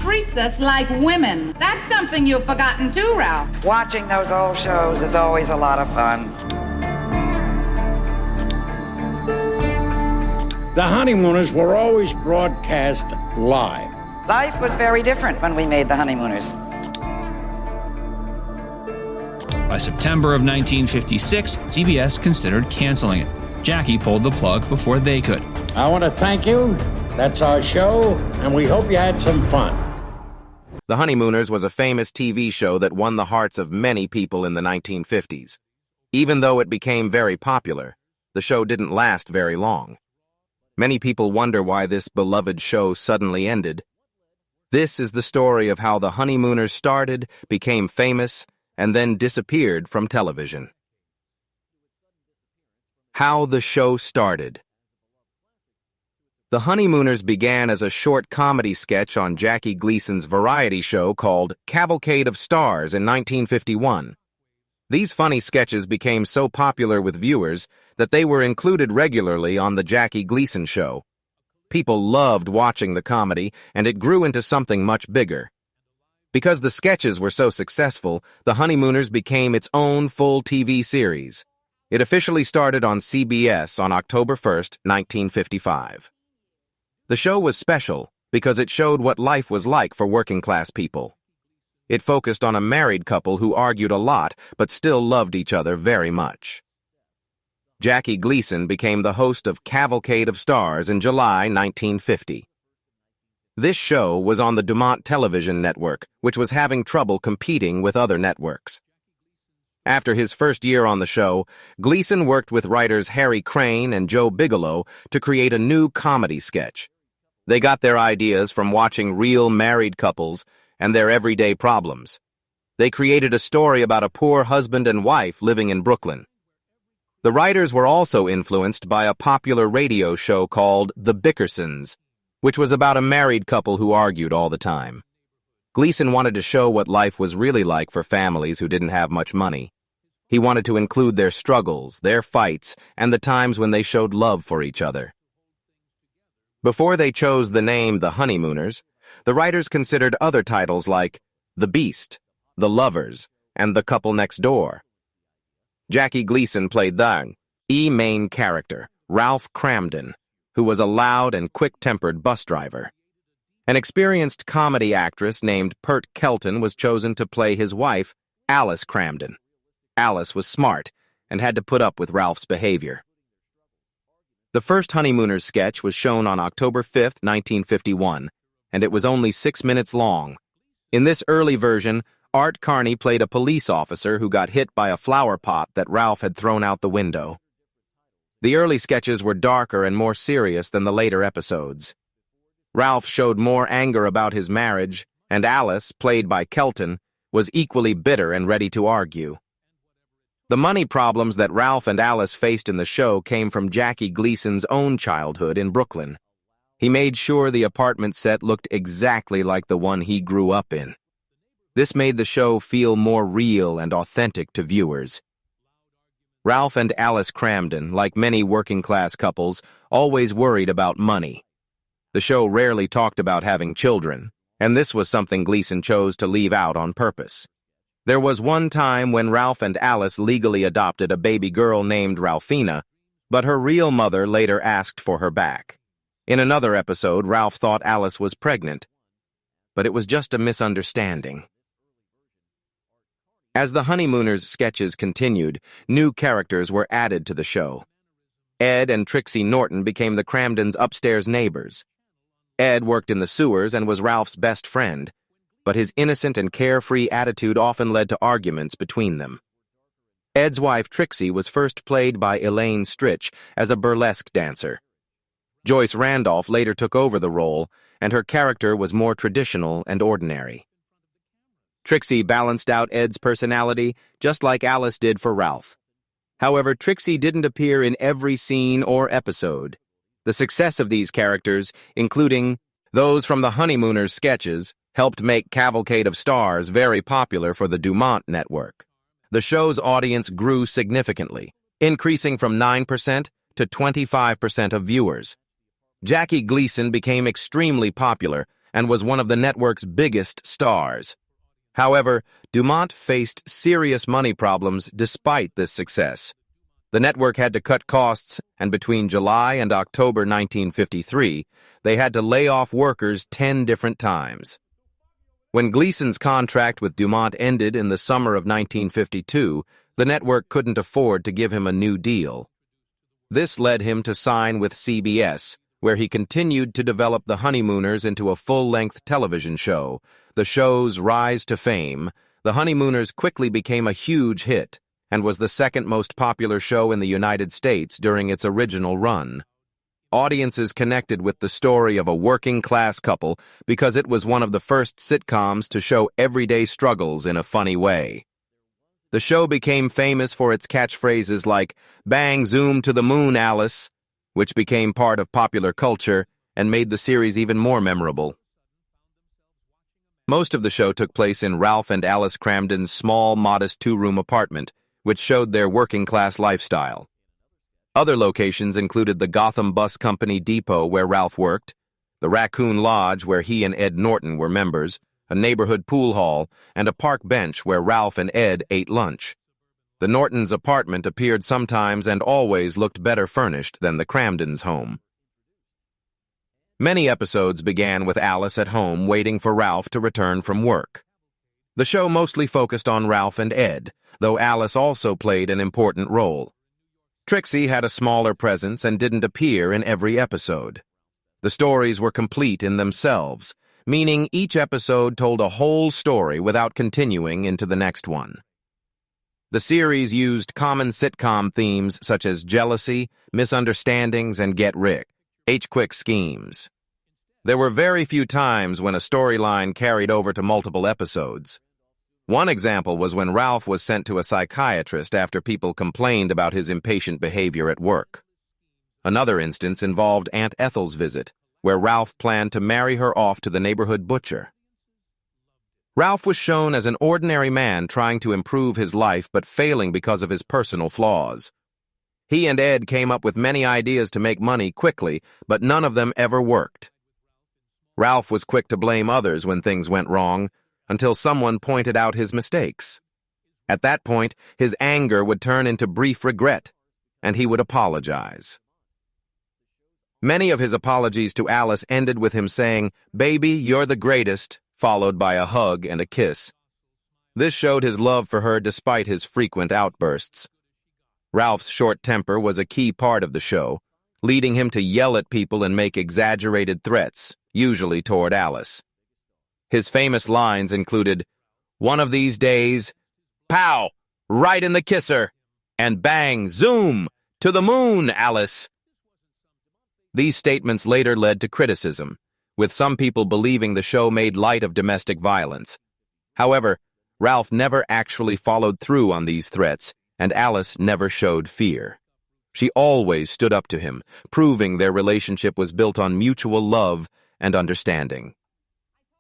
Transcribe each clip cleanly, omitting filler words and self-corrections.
treats us like women. That's something you've forgotten too, Ralph. Watching those old shows is always a lot of fun. The Honeymooners were always broadcast live. Life was very different when we made The Honeymooners. By September of 1956, CBS considered canceling it. Jackie pulled the plug before they could. I want to thank you. That's our show, and we hope you had some fun. The Honeymooners was a famous TV show that won the hearts of many people in the 1950s. Even though it became very popular, the show didn't last very long. Many people wonder why this beloved show suddenly ended. This is the story of how the Honeymooners started, became famous, and then disappeared from television. How the show started. The Honeymooners began as a short comedy sketch on Jackie Gleason's variety show called Cavalcade of Stars in 1951. These funny sketches became so popular with viewers that they were included regularly on the Jackie Gleason show. People loved watching the comedy, and it grew into something much bigger. Because the sketches were so successful, the Honeymooners became its own full TV series. It officially started on CBS on October 1st, 1955. The show was special because it showed what life was like for working-class people. It focused on a married couple who argued a lot but still loved each other very much. Jackie Gleason became the host of Cavalcade of Stars in July 1950. This show was on the Dumont television network, which was having trouble competing with other networks. After his first year on the show, Gleason worked with writers Harry Crane and Joe Bigelow to create a new comedy sketch. They got their ideas from watching real married couples and their everyday problems. They created a story about a poor husband and wife living in Brooklyn. The writers were also influenced by a popular radio show called The Bickersons, which was about a married couple who argued all the time. Gleason wanted to show what life was really like for families who didn't have much money. He wanted to include their struggles, their fights, and the times when they showed love for each other. Before they chose the name The Honeymooners, the writers considered other titles like The Beast, The Lovers, and The Couple Next Door. Jackie Gleason played the main character, Ralph Cramden, who was a loud and quick-tempered bus driver. An experienced comedy actress named Pert Kelton was chosen to play his wife, Alice Cramden. Alice was smart and had to put up with Ralph's behavior. The first Honeymooners sketch was shown on October 5, 1951, and it was only 6 minutes long. In this early version, Art Carney played a police officer who got hit by a flower pot that Ralph had thrown out the window. The early sketches were darker and more serious than the later episodes. Ralph showed more anger about his marriage, and Alice, played by Kelton, was equally bitter and ready to argue. The money problems that Ralph and Alice faced in the show came from Jackie Gleason's own childhood in Brooklyn. He made sure the apartment set looked exactly like the one he grew up in. This made the show feel more real and authentic to viewers. Ralph and Alice Cramden, like many working-class couples, always worried about money. The show rarely talked about having children, and this was something Gleason chose to leave out on purpose. There was one time when Ralph and Alice legally adopted a baby girl named Ralphina, but her real mother later asked for her back. In another episode, Ralph thought Alice was pregnant, but it was just a misunderstanding. As the Honeymooners sketches continued, new characters were added to the show. Ed and Trixie Norton became the Cramdens' upstairs neighbors. Ed worked in the sewers and was Ralph's best friend, but his innocent and carefree attitude often led to arguments between them. Ed's wife Trixie was first played by Elaine Stritch as a burlesque dancer. Joyce Randolph later took over the role, and her character was more traditional and ordinary. Trixie balanced out Ed's personality, just like Alice did for Ralph. However, Trixie didn't appear in every scene or episode. The success of these characters, including those from the Honeymooners sketches, helped make Cavalcade of Stars very popular for the Dumont network. The show's audience grew significantly, increasing from 9% to 25% of viewers. Jackie Gleason became extremely popular, and was one of the network's biggest stars. However, Dumont faced serious money problems despite this success. The network had to cut costs, and between July and October 1953, they had to lay off workers 10 different times. When Gleason's contract with Dumont ended in the summer of 1952, the network couldn't afford to give him a new deal. This led him to sign with CBS, where he continued to develop The Honeymooners into a full-length television show. The show's rise to fame, The Honeymooners quickly became a huge hit and was the second most popular show in the United States during its original run. Audiences connected with the story of a working-class couple because it was one of the first sitcoms to show everyday struggles in a funny way. The show became famous for its catchphrases like, "Bang, zoom to the moon, Alice," which became part of popular culture and made the series even more memorable. Most of the show took place in Ralph and Alice Cramden's small, modest two-room apartment, which showed their working-class lifestyle. Other locations included the Gotham Bus Company depot where Ralph worked, the Raccoon Lodge where he and Ed Norton were members, a neighborhood pool hall, and a park bench where Ralph and Ed ate lunch. The Nortons' apartment appeared sometimes and always looked better furnished than the Cramdens' home. Many episodes began with Alice at home waiting for Ralph to return from work. The show mostly focused on Ralph and Ed, though Alice also played an important role. Trixie had a smaller presence and didn't appear in every episode. The stories were complete in themselves, meaning each episode told a whole story without continuing into the next one. The series used common sitcom themes such as jealousy, misunderstandings, and get-rich quick schemes. There were very few times when a storyline carried over to multiple episodes. One example was when Ralph was sent to a psychiatrist after people complained about his impatient behavior at work. Another instance involved Aunt Ethel's visit, where Ralph planned to marry her off to the neighborhood butcher. Ralph was shown as an ordinary man trying to improve his life but failing because of his personal flaws. He and Ed came up with many ideas to make money quickly, but none of them ever worked. Ralph was quick to blame others when things went wrong, until someone pointed out his mistakes. At that point, his anger would turn into brief regret, and he would apologize. Many of his apologies to Alice ended with him saying, "Baby, you're the greatest," followed by a hug and a kiss. This showed his love for her despite his frequent outbursts. Ralph's short temper was a key part of the show, leading him to yell at people and make exaggerated threats, usually toward Alice. His famous lines included, "One of these days, pow, right in the kisser," and "Bang, zoom, to the moon, Alice." These statements later led to criticism, with some people believing the show made light of domestic violence. However, Ralph never actually followed through on these threats, and Alice never showed fear. She always stood up to him, proving their relationship was built on mutual love and understanding.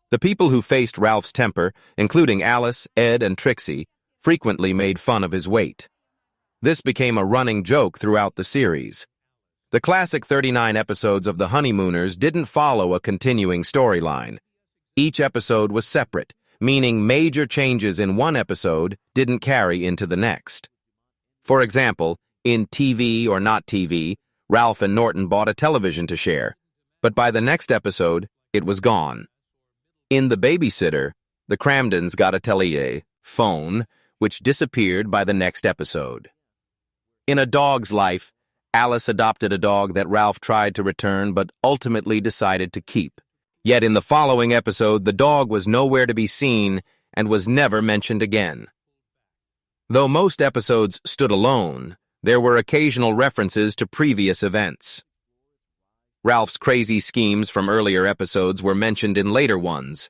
The people who faced Ralph's temper, including Alice, Ed, and Trixie, frequently made fun of his weight. This became a running joke throughout the series. The classic 39 episodes of The Honeymooners didn't follow a continuing storyline. Each episode was separate, meaning major changes in one episode didn't carry into the next. For example, in TV or Not TV, Ralph and Norton bought a television to share, but by the next episode, it was gone. In The Babysitter, the Cramdens got a phone, which disappeared by the next episode. In A Dog's Life, Alice adopted a dog that Ralph tried to return but ultimately decided to keep. Yet in the following episode, the dog was nowhere to be seen and was never mentioned again. Though most episodes stood alone, there were occasional references to previous events. Ralph's crazy schemes from earlier episodes were mentioned in later ones.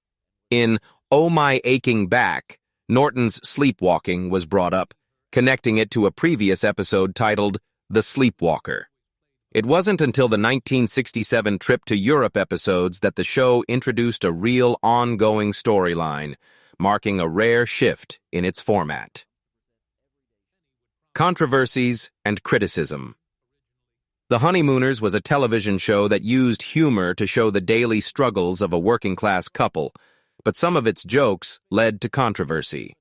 In Oh My Aching Back, Norton's sleepwalking was brought up, connecting it to a previous episode titled The Sleepwalker. It wasn't until the 1967 Trip to Europe episodes that the show introduced a real ongoing storyline, marking a rare shift in its format. Controversies and criticism. The Honeymooners was a television show that used humor to show the daily struggles of a working-class couple, but some of its jokes led to controversy.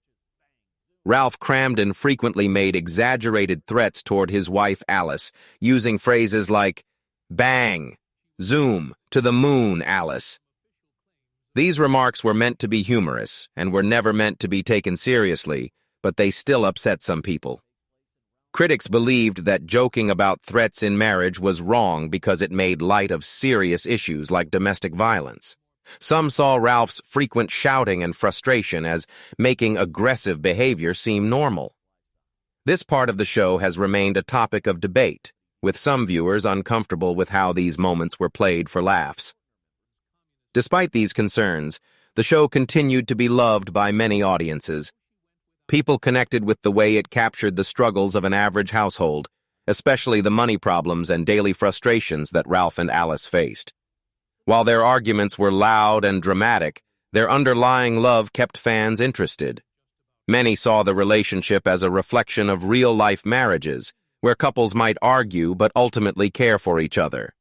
Ralph Kramden frequently made exaggerated threats toward his wife Alice, using phrases like, "Bang! Zoom! To the moon, Alice!" These remarks were meant to be humorous and were never meant to be taken seriously, but they still upset some people. Critics believed that joking about threats in marriage was wrong because it made light of serious issues like domestic violence. Some saw Ralph's frequent shouting and frustration as making aggressive behavior seem normal. This part of the show has remained a topic of debate, with some viewers uncomfortable with how these moments were played for laughs. Despite these concerns, the show continued to be loved by many audiences. People connected with the way it captured the struggles of an average household, especially the money problems and daily frustrations that Ralph and Alice faced. While their arguments were loud and dramatic, their underlying love kept fans interested. Many saw the relationship as a reflection of real-life marriages, where couples might argue but ultimately care for each other.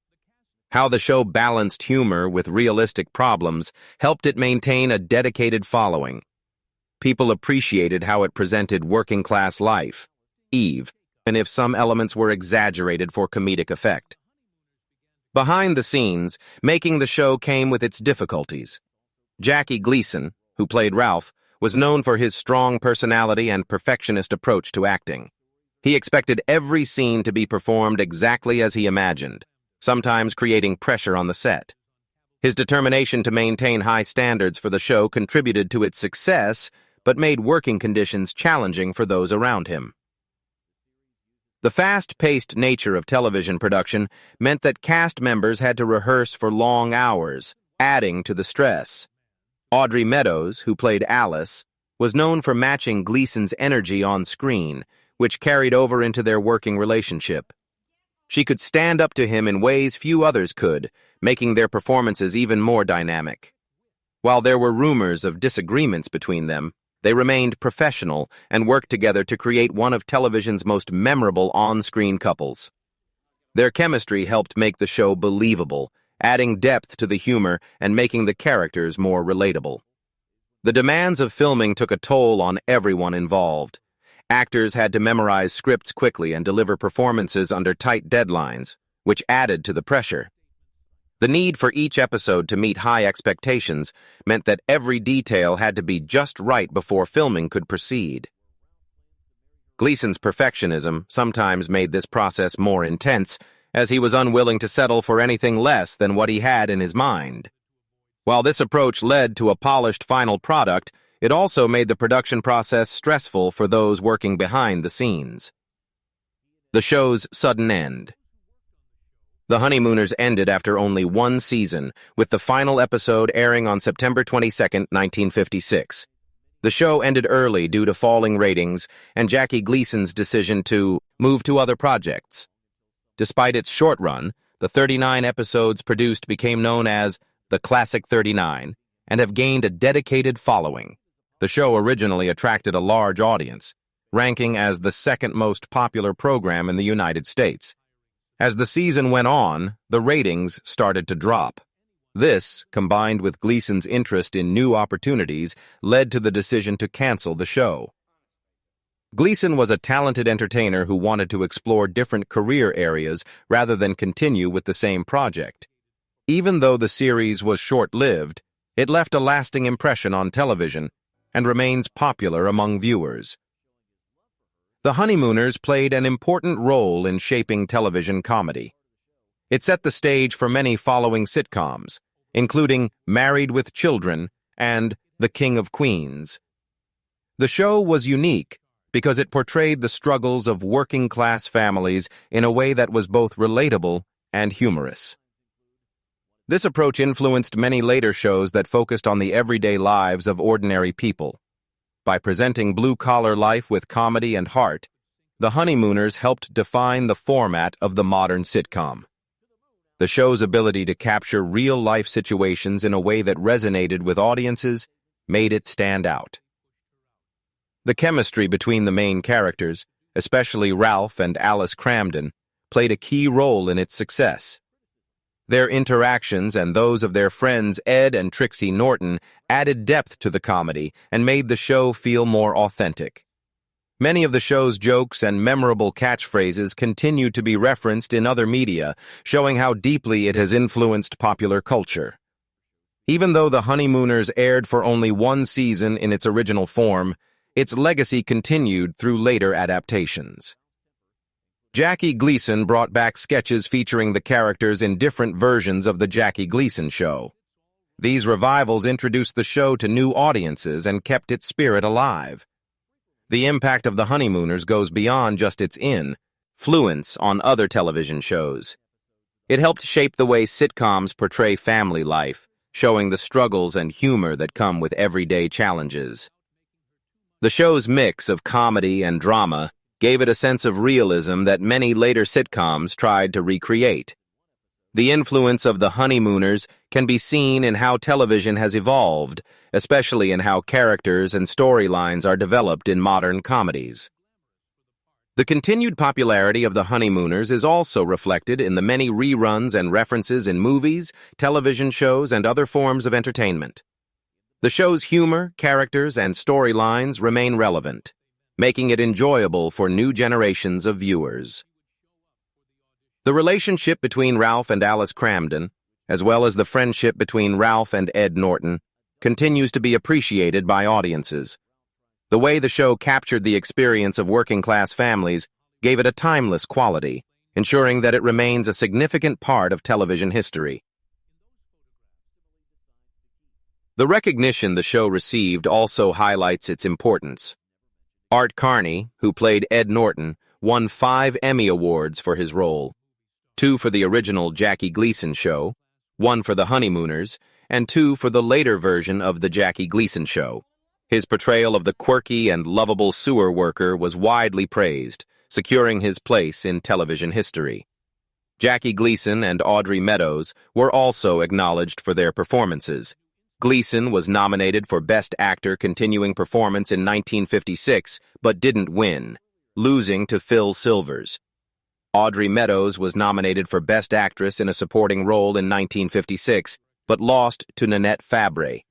How the show balanced humor with realistic problems helped it maintain a dedicated following. People appreciated how it presented working-class life, Eve, and if some elements were exaggerated for comedic effect. Behind the scenes, making the show came with its difficulties. Jackie Gleason, who played Ralph, was known for his strong personality and perfectionist approach to acting. He expected every scene to be performed exactly as he imagined, sometimes creating pressure on the set. His determination to maintain high standards for the show contributed to its success, but made working conditions challenging for those around him. The fast-paced nature of television production meant that cast members had to rehearse for long hours, adding to the stress. Audrey Meadows, who played Alice, was known for matching Gleason's energy on screen, which carried over into their working relationship. She could stand up to him in ways few others could, making their performances even more dynamic. While there were rumors of disagreements between them, they remained professional and worked together to create one of television's most memorable on-screen couples. Their chemistry helped make the show believable, adding depth to the humor and making the characters more relatable. The demands of filming took a toll on everyone involved. Actors had to memorize scripts quickly and deliver performances under tight deadlines, which added to the pressure. The need for each episode to meet high expectations meant that every detail had to be just right before filming could proceed. Gleason's perfectionism sometimes made this process more intense, as he was unwilling to settle for anything less than what he had in his mind. While this approach led to a polished final product, it also made the production process stressful for those working behind the scenes. The show's sudden end. The Honeymooners ended after only one season, with the final episode airing on September 22, 1956. The show ended early due to falling ratings and Jackie Gleason's decision to move to other projects. Despite its short run, the 39 episodes produced became known as the Classic 39 and have gained a dedicated following. The show originally attracted a large audience, ranking as the second most popular program in the United States. As the season went on, the ratings started to drop. This, combined with Gleason's interest in new opportunities, led to the decision to cancel the show. Gleason was a talented entertainer who wanted to explore different career areas rather than continue with the same project. Even though the series was short-lived, it left a lasting impression on television and remains popular among viewers. The Honeymooners played an important role in shaping television comedy. It set the stage for many following sitcoms, including Married with Children and The King of Queens. The show was unique because it portrayed the struggles of working-class families in a way that was both relatable and humorous. This approach influenced many later shows that focused on the everyday lives of ordinary people. By presenting blue-collar life with comedy and heart, The Honeymooners helped define the format of the modern sitcom. The show's ability to capture real-life situations in a way that resonated with audiences made it stand out. The chemistry between the main characters, especially Ralph and Alice Kramden, played a key role in its success. Their interactions and those of their friends Ed and Trixie Norton added depth to the comedy and made the show feel more authentic. Many of the show's jokes and memorable catchphrases continue to be referenced in other media, showing how deeply it has influenced popular culture. Even though The Honeymooners aired for only one season in its original form, its legacy continued through later adaptations. Jackie Gleason brought back sketches featuring the characters in different versions of The Jackie Gleason Show. These revivals introduced the show to new audiences and kept its spirit alive. The impact of The Honeymooners goes beyond just its influence on other television shows. It helped shape the way sitcoms portray family life, showing the struggles and humor that come with everyday challenges. The show's mix of comedy and drama gave it a sense of realism that many later sitcoms tried to recreate. The influence of The Honeymooners can be seen in how television has evolved, especially in how characters and storylines are developed in modern comedies. The continued popularity of The Honeymooners is also reflected in the many reruns and references in movies, television shows, and other forms of entertainment. The show's humor, characters, and storylines remain relevant, making it enjoyable for new generations of viewers. The relationship between Ralph and Alice Cramden, as well as the friendship between Ralph and Ed Norton, continues to be appreciated by audiences. The way the show captured the experience of working-class families gave it a timeless quality, ensuring that it remains a significant part of television history. The recognition the show received also highlights its importance. Art Carney, who played Ed Norton, won 5 Emmy Awards for his role, 2 for the original Jackie Gleason Show, 1 for The Honeymooners, and 2 for the later version of The Jackie Gleason Show. His portrayal of the quirky and lovable sewer worker was widely praised, securing his place in television history. Jackie Gleason and Audrey Meadows were also acknowledged for their performances. Gleason was nominated for Best Actor Continuing Performance in 1956, but didn't win, losing to Phil Silvers. Audrey Meadows was nominated for Best Actress in a Supporting Role in 1956, but lost to Nanette Fabray.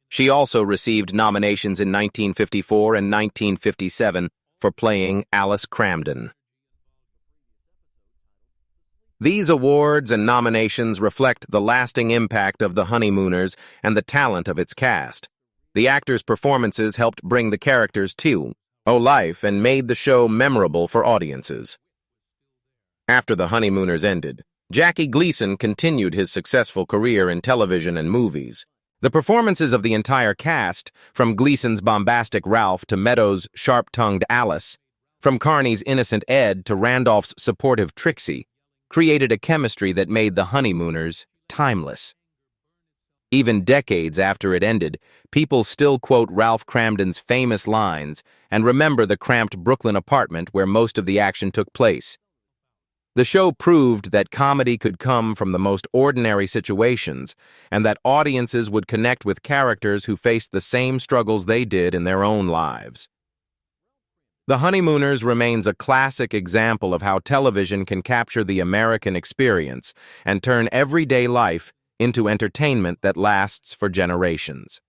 She also received nominations in 1954 and 1957 for playing Alice Cramden. These awards and nominations reflect the lasting impact of The Honeymooners and the talent of its cast. The actors' performances helped bring the characters to life and made the show memorable for audiences. After The Honeymooners ended, Jackie Gleason continued his successful career in television and movies. The performances of the entire cast, from Gleason's bombastic Ralph to Meadows' sharp-tongued Alice, from Carney's innocent Ed to Randolph's supportive Trixie, created a chemistry that made The Honeymooners timeless. Even decades after it ended, people still quote Ralph Cramden's famous lines and remember the cramped Brooklyn apartment where most of the action took place. The show proved that comedy could come from the most ordinary situations and that audiences would connect with characters who faced the same struggles they did in their own lives. The Honeymooners remains a classic example of how television can capture the American experience and turn everyday life into entertainment that lasts for generations.